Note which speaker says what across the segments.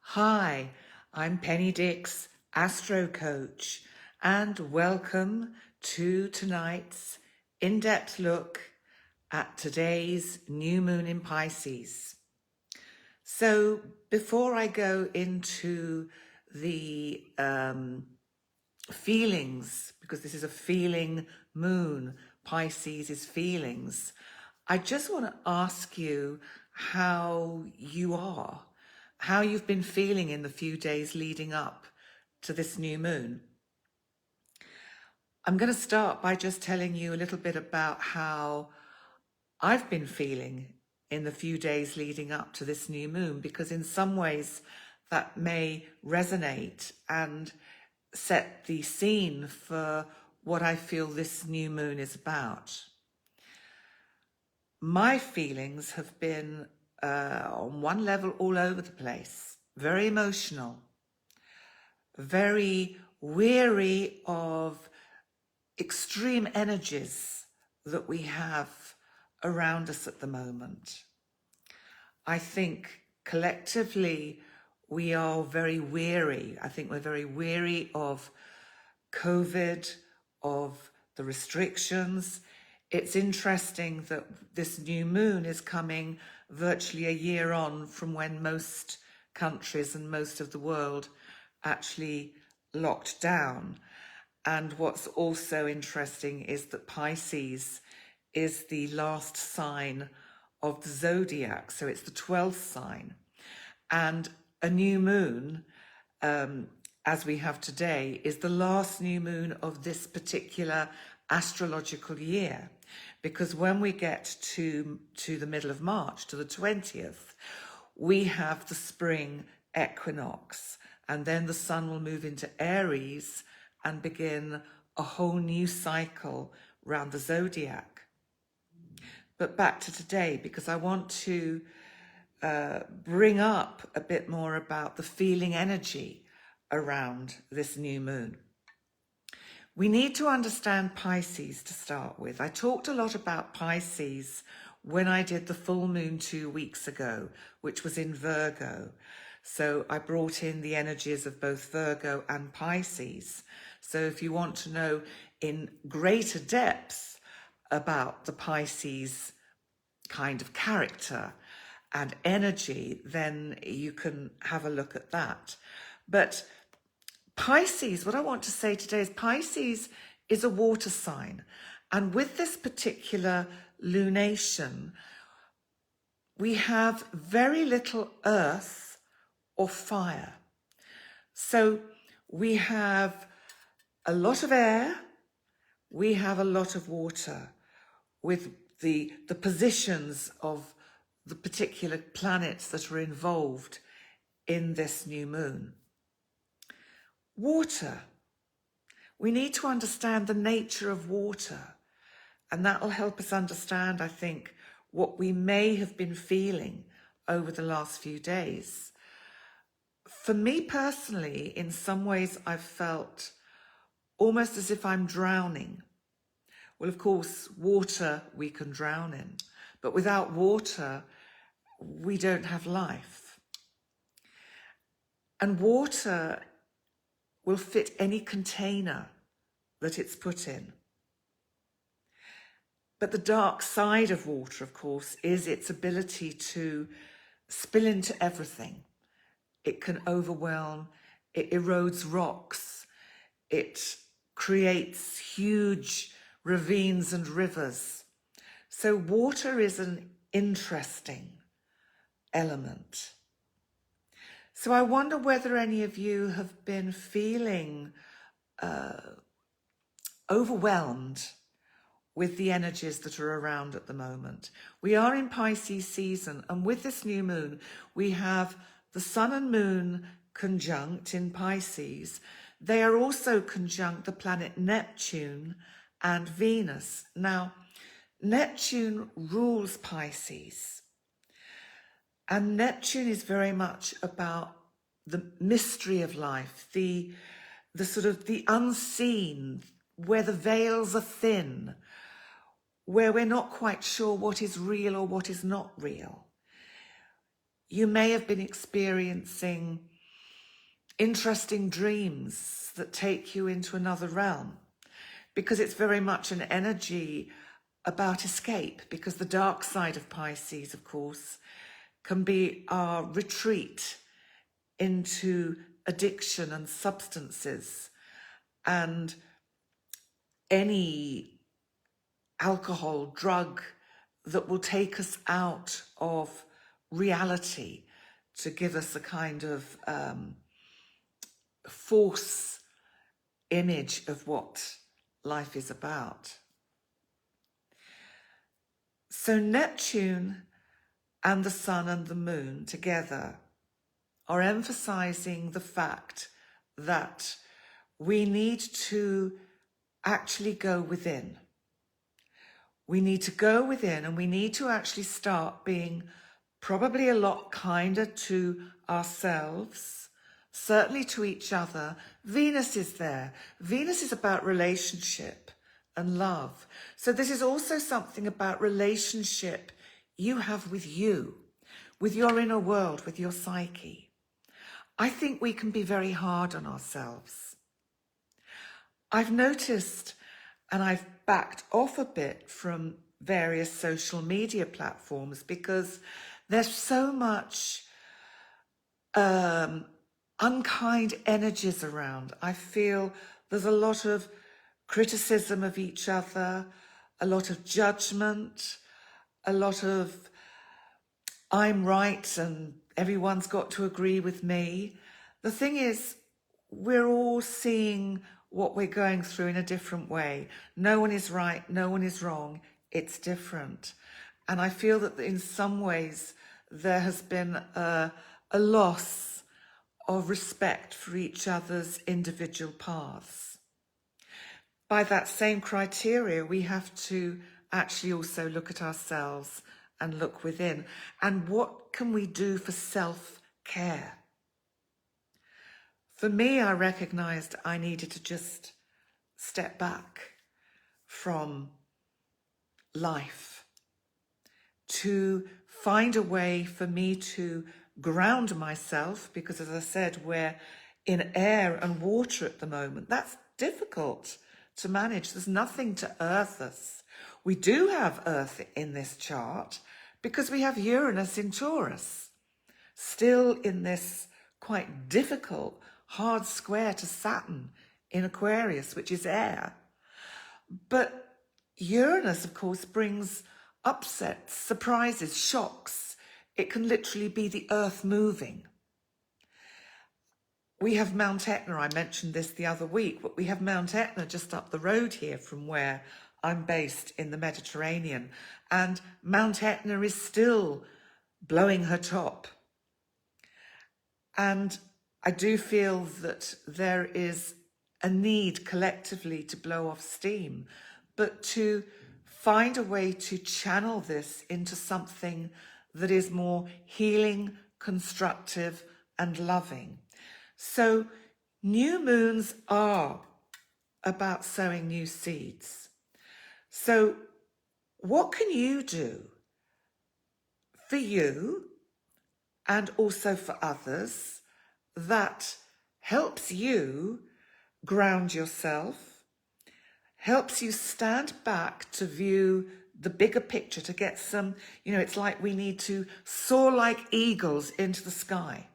Speaker 1: Hi, I'm Penny Dix, AstroCoach, and welcome to tonight's in-depth look at today's new moon in Pisces. So before I go into the feelings, because this is a feeling moon, Pisces is feelings, I just want to ask you how you are, how you've been feeling in the few days leading up to this new moon. I'm going to start by just telling you a little bit about how I've been feeling in the few days leading up to this new moon, because in some ways that may resonate and set the scene for what I feel this new moon is about. My feelings have been on one level all over the place, very emotional, very weary of extreme energies that we have around us at the moment. I think collectively we are very weary. I think we're very weary of COVID, of the restrictions. It's interesting that this new moon is coming virtually a year on from when most countries and most of the world actually locked down. And what's also interesting is that Pisces is the last sign of the Zodiac, so it's the 12th sign. And a new moon, as we have today, is the last new moon of this particular astrological year. Because when we get to the middle of March, to the 20th, we have the spring equinox, and then the sun will move into Aries and begin a whole new cycle around the Zodiac. But back to today, because I want to bring up a bit more about the feeling energy around this new moon. We need to understand Pisces to start with. I talked a lot about Pisces when I did the full moon 2 weeks ago, which was in Virgo. So I brought in the energies of both Virgo and Pisces. So if you want to know in greater depth about the Pisces kind of character and energy, then you can have a look at that. But Pisces, what I want to say today is Pisces is a water sign. And with this particular lunation, we have very little earth or fire. So we have a lot of air, we have a lot of water, with the positions of the particular planets that are involved in this new moon. Water. We need to understand the nature of water, and that will help us understand, I think, what we may have been feeling over the last few days. For me personally, in some ways, I've felt almost as if I'm drowning. Well, of course, water we can drown in, but without water, we don't have life. And water will fit any container that it's put in. But the dark side of water, of course, is its ability to spill into everything. It can overwhelm, it erodes rocks, it creates huge ravines and rivers. So water is an interesting element. So I wonder whether any of you have been feeling overwhelmed with the energies that are around at the moment. We are in Pisces season, and with this new moon, we have the sun and moon conjunct in Pisces. They are also conjunct the planet Neptune and Venus. Now, Neptune rules Pisces, and Neptune is very much about the mystery of life, the sort of the unseen, where the veils are thin, where we're not quite sure what is real or what is not real. You may have been experiencing interesting dreams that take you into another realm, because it's very much an energy about escape, because the dark side of Pisces, of course, can be our retreat into addiction and substances and any alcohol, drug that will take us out of reality to give us a kind of false image of what life is about. So Neptune and the Sun and the Moon together are emphasizing the fact that we need to actually go within. We need to go within, and we need to actually start being probably a lot kinder to ourselves, certainly to each other. Venus is there. Venus is about relationship and love. So this is also something about relationship you have with you, with your inner world, with your psyche. I think we can be very hard on ourselves. I've noticed, and I've backed off a bit from various social media platforms because there's so much unkind energies around. I feel there's a lot of criticism of each other, a lot of judgment, a lot of I'm right and everyone's got to agree with me. The thing is, we're all seeing what we're going through in a different way. No one is right, no one is wrong. It's different. And I feel that in some ways there has been a loss of respect for each other's individual paths. By that same criteria, we have to actually also look at ourselves and look within. And what can we do for self-care? For me, I recognized I needed to just step back from life to find a way for me to ground myself, because as I said, we're in air and water at the moment. That's difficult to manage. There's nothing to earth us. We do have earth in this chart because we have Uranus in Taurus, still in this quite difficult hard square to Saturn in Aquarius, which is air. But Uranus, of course, brings upsets, surprises, shocks. It can literally be the earth moving. We have Mount Etna, I mentioned this the other week, but we have Mount Etna just up the road here from where I'm based in the Mediterranean. And Mount Etna is still blowing her top. And I do feel that there is a need collectively to blow off steam, but to find a way to channel this into something that is more healing, constructive, and loving. So new moons are about sowing new seeds. So what can you do for you and also for others that helps you ground yourself, helps you stand back to view the bigger picture, to get some, it's like we need to soar like eagles into the sky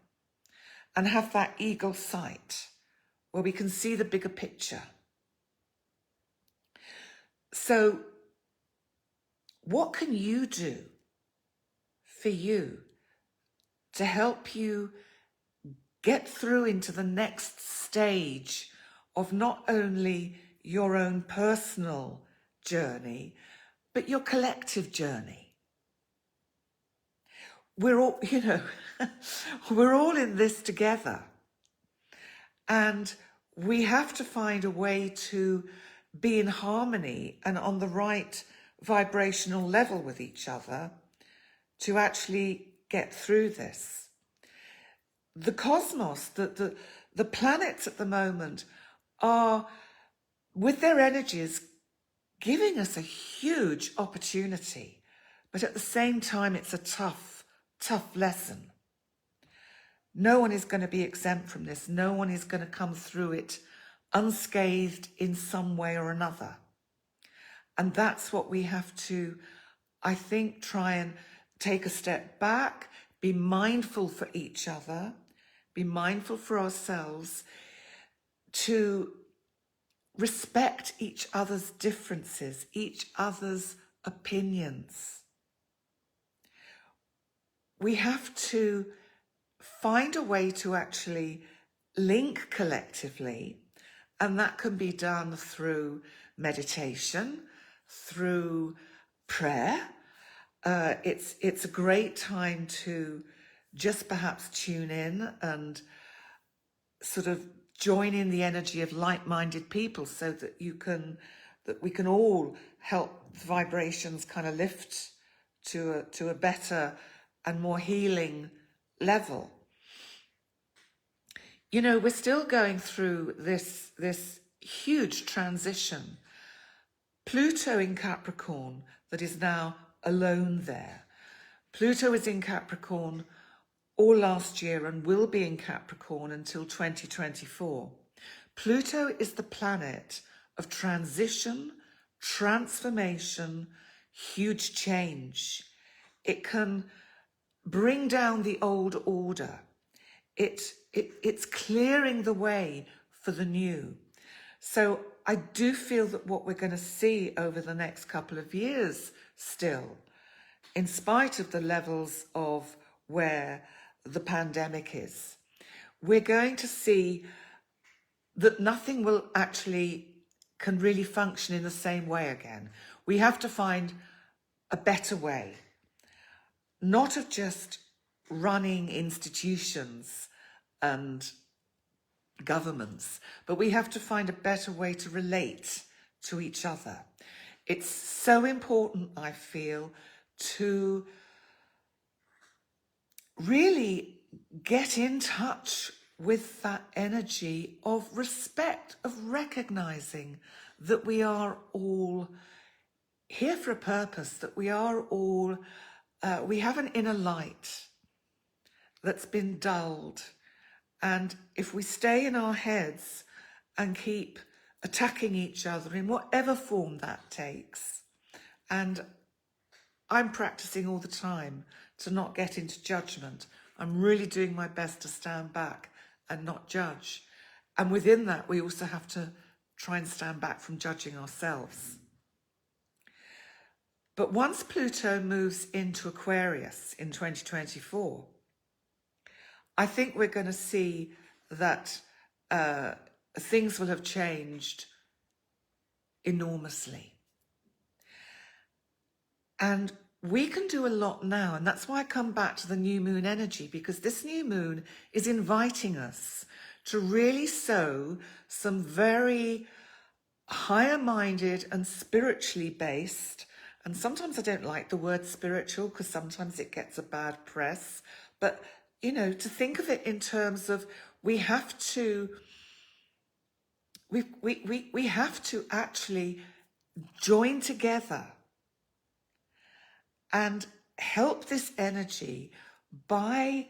Speaker 1: and have that eagle sight where we can see the bigger picture. So what can you do for you to help you get through into the next stage of not only your own personal journey, but your collective journey? We're all, we're all in this together. And we have to find a way to be in harmony and on the right vibrational level with each other to actually get through this. The cosmos, the planets at the moment are, with their energies, giving us a huge opportunity. But at the same time, it's a tough lesson. No one is going to be exempt from this. No one is going to come through it unscathed in some way or another. And that's what we have to, I think, try and take a step back, be mindful for each other, be mindful for ourselves, to respect each other's differences, each other's opinions. We have to find a way to actually link collectively, and that can be done through meditation, through prayer. It's a great time to just perhaps tune in and sort of join in the energy of like-minded people, so that we can all help the vibrations kind of lift to a better and more healing level. You know, we're still going through this huge transition. Pluto in Capricorn, that is now alone there. Pluto is in Capricorn all last year and will be in Capricorn until 2024. Pluto is the planet of transition, transformation, huge change. It can bring down the old order. It's clearing the way for the new. So I do feel that what we're going to see over the next couple of years still, in spite of the levels of where the pandemic is, we're going to see that nothing can really function in the same way again. We have to find a better way, not of just running institutions and governments, but we have to find a better way to relate to each other. It's so important, I feel, to really get in touch with that energy of respect, of recognizing that we are all here for a purpose, that we are all, we have an inner light that's been dulled. And if we stay in our heads and keep attacking each other in whatever form that takes, and I'm practicing all the time to not get into judgment. I'm really doing my best to stand back and not judge. And within that, we also have to try and stand back from judging ourselves. But once Pluto moves into Aquarius in 2024, I think we're going to see that things will have changed enormously. And we can do a lot now, and that's why I come back to the new moon energy, because this new moon is inviting us to really sow some very higher-minded and spiritually based, and sometimes I don't like the word spiritual because sometimes it gets a bad press, but you know, to think of it in terms of we have to actually join together and help this energy by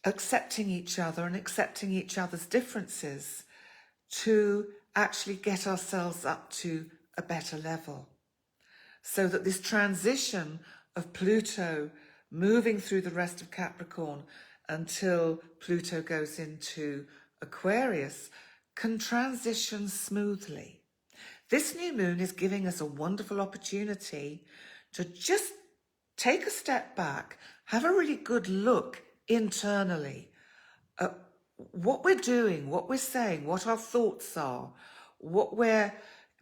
Speaker 1: accepting each other and accepting each other's differences to actually get ourselves up to a better level. So that this transition of Pluto moving through the rest of Capricorn until Pluto goes into Aquarius can transition smoothly. This new moon is giving us a wonderful opportunity to just take a step back, have a really good look internally at what we're doing, what we're saying, what our thoughts are, what we're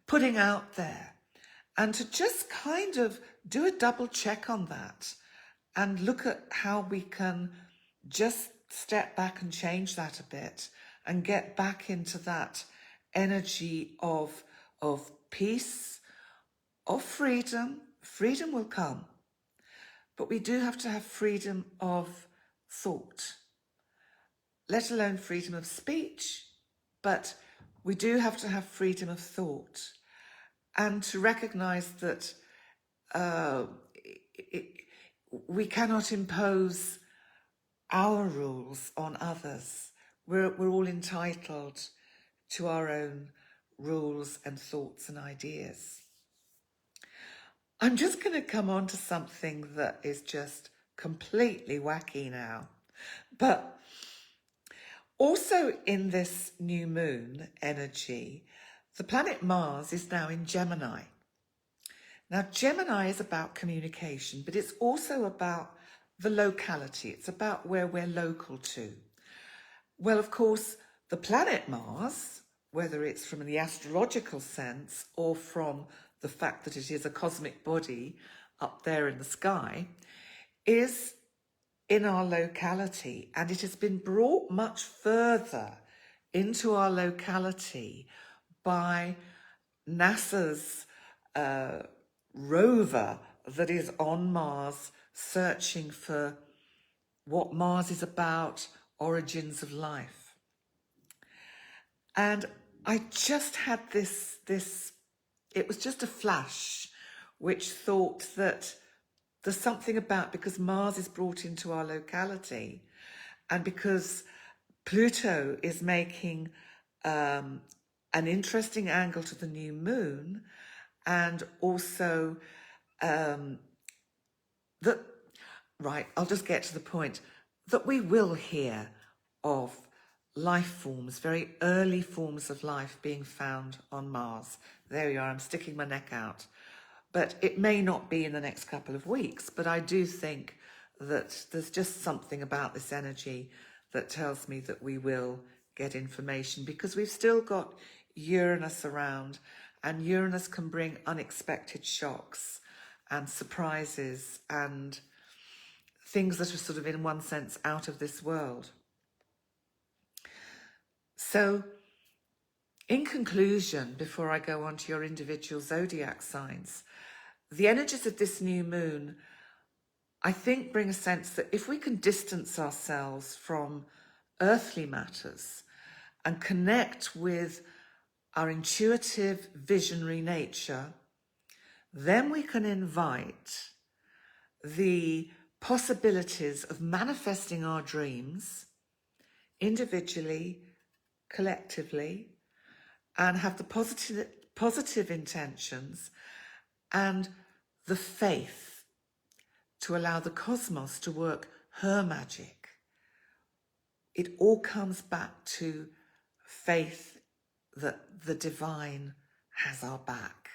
Speaker 1: putting out there, and to just kind of do a double check on that and look at how we can just step back and change that a bit and get back into that energy of peace, of freedom. Freedom will come, but we do have to have freedom of thought, let alone freedom of speech, but we do have to have freedom of thought, and to recognize that we cannot impose our rules on others. We're all entitled to our own rules and thoughts and ideas. I'm just going to come on to something that is just completely wacky now. But also in this new moon energy, the planet Mars is now in Gemini. Now, Gemini is about communication, but it's also about the locality. It's about where we're local to. Well, of course, the planet Mars, whether it's from the astrological sense or from the fact that it is a cosmic body up there in the sky, is in our locality, and it has been brought much further into our locality by NASA's rover that is on Mars, searching for what Mars is about, origins of life. And I just had this, it was just a flash, which thought that there's something about, because Mars is brought into our locality, and because Pluto is making an interesting angle to the new moon, and also that, right, I'll just get to the point, that we will hear of life forms, very early forms of life being found on Mars. There you are, I'm sticking my neck out. But it may not be in the next couple of weeks, but I do think that there's just something about this energy that tells me that we will get information, because we've still got Uranus around, and Uranus can bring unexpected shocks and surprises and things that are sort of, in one sense, out of this world. So, in conclusion, before I go on to your individual zodiac signs, the energies of this new moon, I think, bring a sense that if we can distance ourselves from earthly matters and connect with our intuitive, visionary nature, then we can invite the possibilities of manifesting our dreams individually, collectively, and have the positive intentions and the faith to allow the cosmos to work her magic. It all comes back to faith that the divine has our back.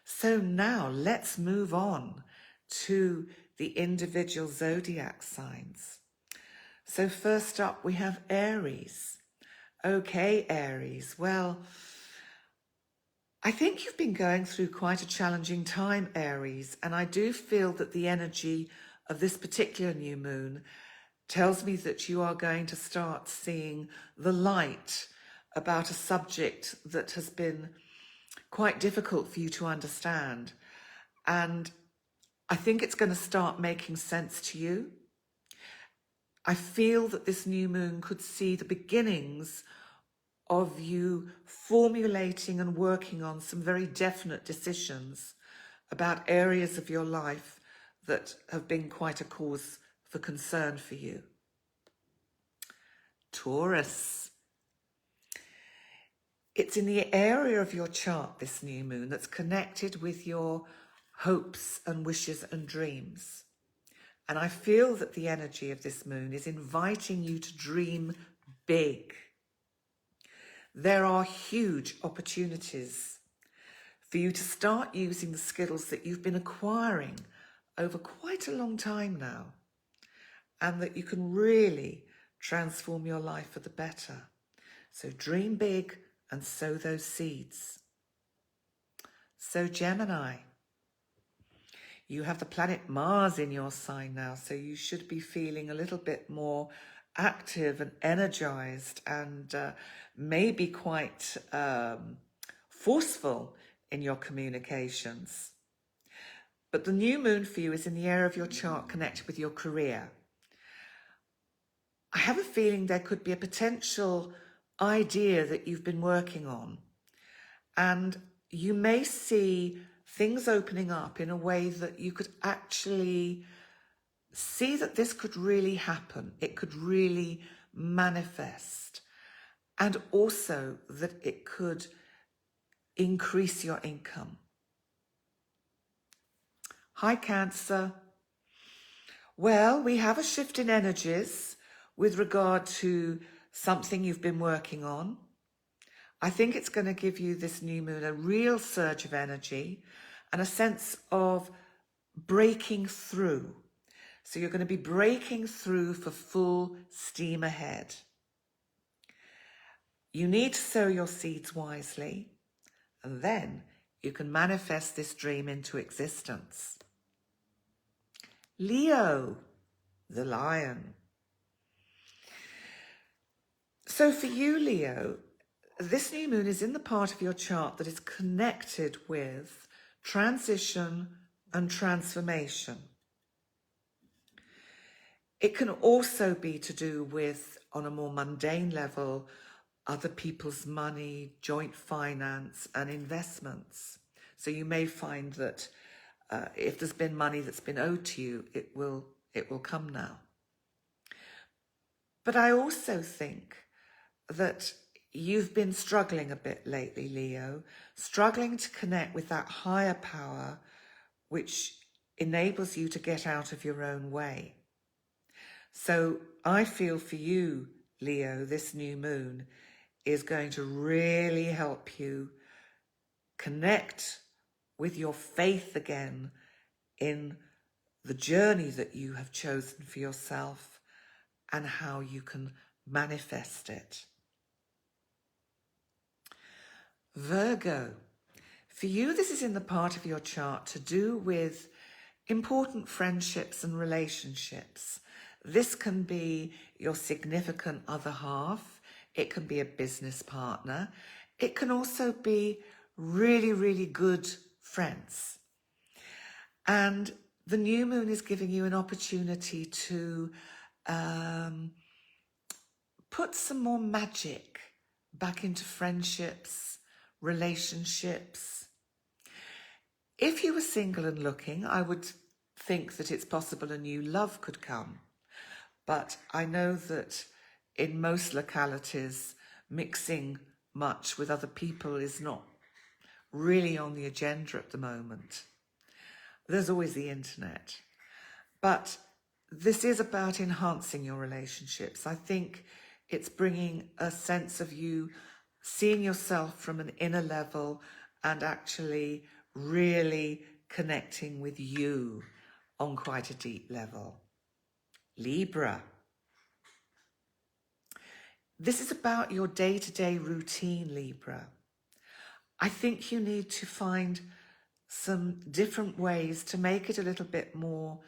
Speaker 1: So now let's move on to the individual zodiac signs. So first up we have Aries. Okay, Aries. Well, I think you've been going through quite a challenging time, Aries, and I do feel that the energy of this particular new moon tells me that you are going to start seeing the light about a subject that has been quite difficult for you to understand. And I think it's going to start making sense to you. I feel that this new moon could see the beginnings of you formulating and working on some very definite decisions about areas of your life that have been quite a cause for concern for you. Taurus. It's in the area of your chart, this new moon, that's connected with your hopes and wishes and dreams. And I feel that the energy of this moon is inviting you to dream big. There are huge opportunities for you to start using the skills that you've been acquiring over quite a long time now, and that you can really transform your life for the better. So dream big and sow those seeds. So Gemini, you have the planet Mars in your sign now, so you should be feeling a little bit more active and energized, and maybe quite forceful in your communications. But the new moon for you is in the area of your chart connected with your career. I have a feeling there could be a potential idea that you've been working on, and you may see things opening up in a way that you could actually see that this could really happen. It could really manifest. And also that it could increase your income. Hi, Cancer. Well, we have a shift in energies with regard to something you've been working on. I think it's going to give you, this new moon, a real surge of energy and a sense of breaking through. So you're going to be breaking through for full steam ahead. You need to sow your seeds wisely, and then you can manifest this dream into existence. Leo, the lion. So for you, Leo, this new moon is in the part of your chart that is connected with transition and transformation. It can also be to do with, on a more mundane level, other people's money, joint finance and investments. So you may find that if there's been money that's been owed to you, it will come now. But I also think that you've been struggling a bit lately, Leo, struggling to connect with that higher power which enables you to get out of your own way. So I feel for you, Leo, this new moon is going to really help you connect with your faith again in the journey that you have chosen for yourself and how you can manifest it. Virgo, for you, this is in the part of your chart to do with important friendships and relationships. This can be your significant other half. It can be a business partner. It can also be really, really good friends. And the new moon is giving you an opportunity to put some more magic back into friendships, relationships. If you were single and looking, I would think that it's possible a new love could come. But I know that in most localities, mixing much with other people is not really on the agenda at the moment. There's always the internet. But this is about enhancing your relationships. I think it's bringing a sense of you seeing yourself from an inner level and actually really connecting with you on quite a deep level. Libra. This is about your day-to-day routine, Libra. I think you need to find some different ways to make it a little bit more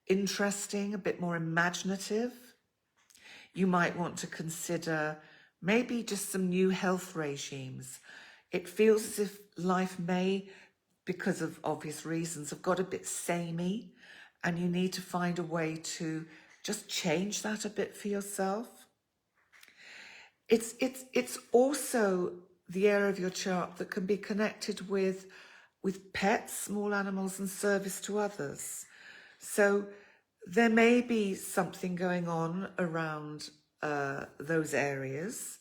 Speaker 1: interesting, a bit more imaginative. You might want to consider maybe just some new health regimes. It feels as if life may, because of obvious reasons, have got a bit samey, and you need to find a way to just change that a bit for yourself. It's also the area of your chart that can be connected with pets, small animals, and service to others. So there may be something going on around those areas.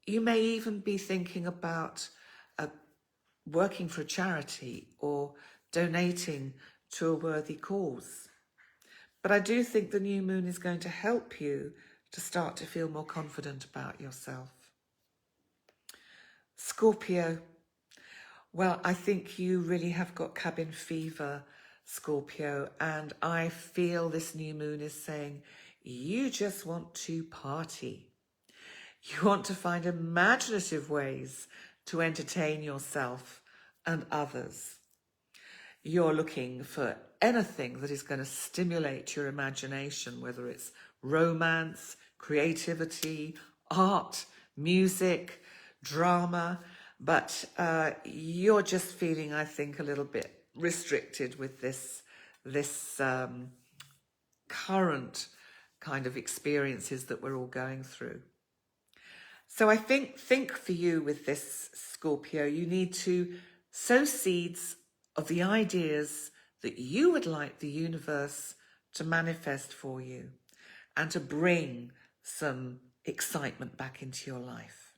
Speaker 1: You may even be thinking about working for a charity or donating to a worthy cause. But I do think the new moon is going to help you to start to feel more confident about yourself. Scorpio. Well, I think you really have got cabin fever, Scorpio, and I feel this new moon is saying you just want to party. You want to find imaginative ways to entertain yourself and others. You're looking for anything that is going to stimulate your imagination, whether it's romance, creativity, art, music, drama, but you're just feeling, I think, a little bit restricted with this current kind of experiences that we're all going through. So I think for you with this, Scorpio, you need to sow seeds of the ideas that you would like the universe to manifest for you and to bring some excitement back into your life.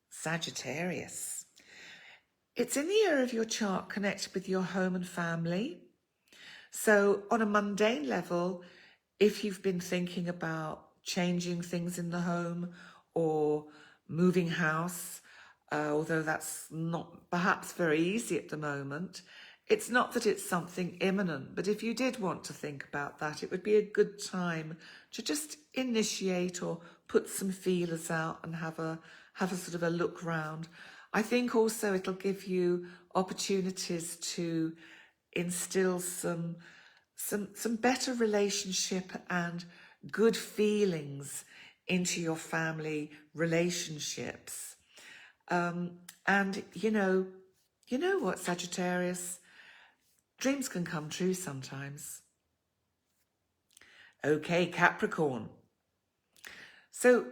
Speaker 1: Sagittarius. It's in the area of your chart connected with your home and family. So on a mundane level, if you've been thinking about changing things in the home or moving house, although that's not perhaps very easy at the moment, it's not that it's something imminent, but if you did want to think about that, it would be a good time to just initiate or put some feelers out and have a sort of a look round. I think also it'll give you opportunities to instill some better relationship and good feelings into your family relationships. And you know what, Sagittarius? Dreams can come true sometimes. Okay, Capricorn. So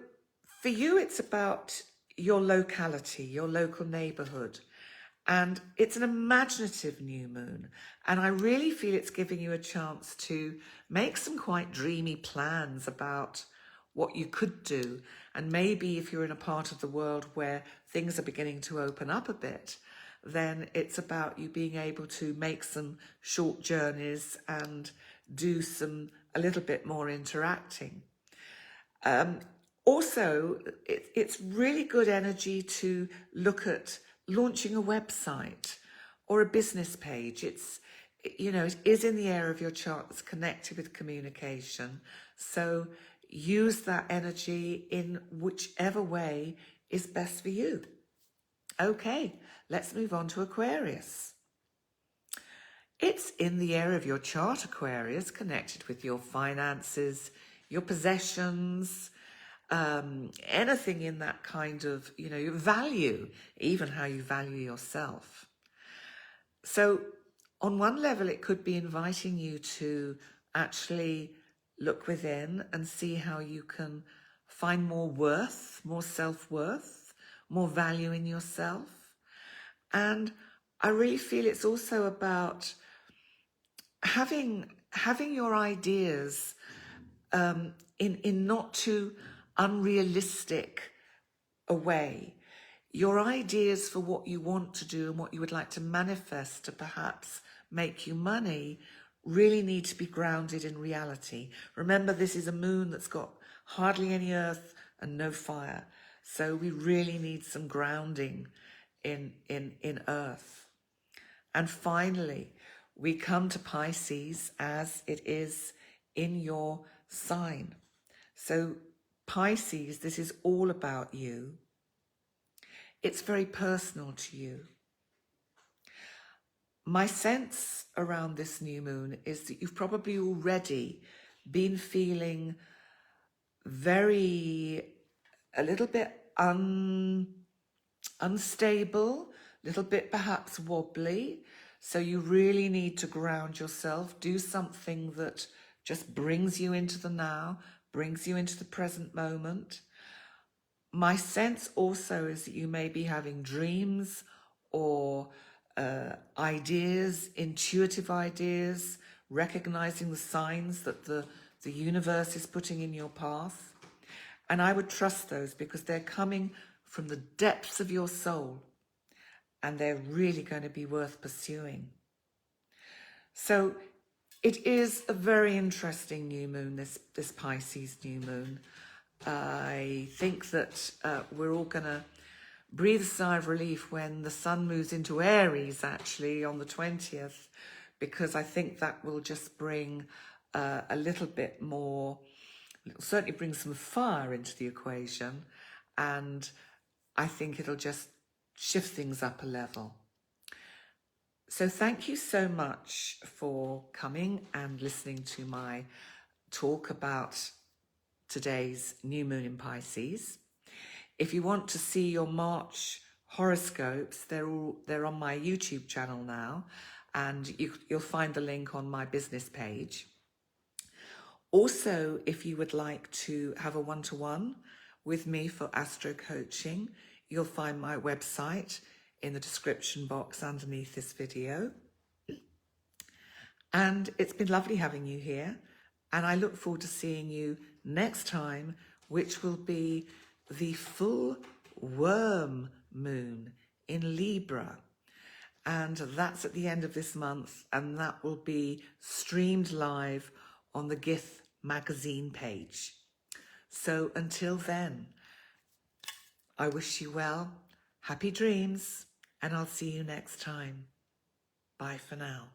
Speaker 1: for you, it's about your locality, your local neighborhood. And it's an imaginative new moon. And I really feel it's giving you a chance to make some quite dreamy plans about what you could do. And maybe if you're in a part of the world where things are beginning to open up a bit, then it's about you being able to make some short journeys and do a little bit more interacting. Also, it's really good energy to look at launching a website or a business page. It is in the area of your chart that's connected with communication. So use that energy in whichever way is best for you. Okay, let's move on to Aquarius. It's in the area of your chart, Aquarius, connected with your finances, your possessions, anything in that kind of, your value, even how you value yourself. So on one level, it could be inviting you to actually look within and see how you can find more worth, more self-worth, more value in yourself. And I really feel it's also about having your ideas in not too unrealistic a way. Your ideas for what you want to do and what you would like to manifest to perhaps make you money really need to be grounded in reality. Remember, this is a moon that's got hardly any earth and no fire. So we really need some grounding in earth. And finally, we come to Pisces as it is in your sign. So Pisces, this is all about you. It's very personal to you. My sense around this new moon is that you've probably already been feeling a little bit unstable, a little bit perhaps wobbly. So you really need to ground yourself, do something that just brings you into the now, brings you into the present moment. My sense also is that you may be having dreams or ideas, intuitive ideas, recognizing the signs that the universe is putting in your path. And I would trust those because they're coming from the depths of your soul and they're really going to be worth pursuing. So it is a very interesting new moon, this Pisces new moon. I think that we're all going to breathe a sigh of relief when the sun moves into Aries, actually, on the 20th, because I think that will just bring a little bit more, it'll certainly bring some fire into the equation, and I think it'll just shift things up a level. So thank you so much for coming and listening to my talk about today's new moon in Pisces. If you want to see your March horoscopes, they're on my YouTube channel now, and you'll find the link on my business page. Also, if you would like to have a one-to-one with me for Astro Coaching, you'll find my website in the description box underneath this video. And it's been lovely having you here. And I look forward to seeing you next time, which will be the full worm moon in Libra. And that's at the end of this month, and that will be streamed live on the GIF magazine page. So until then, I wish you well, happy dreams, and I'll see you next time. Bye for now.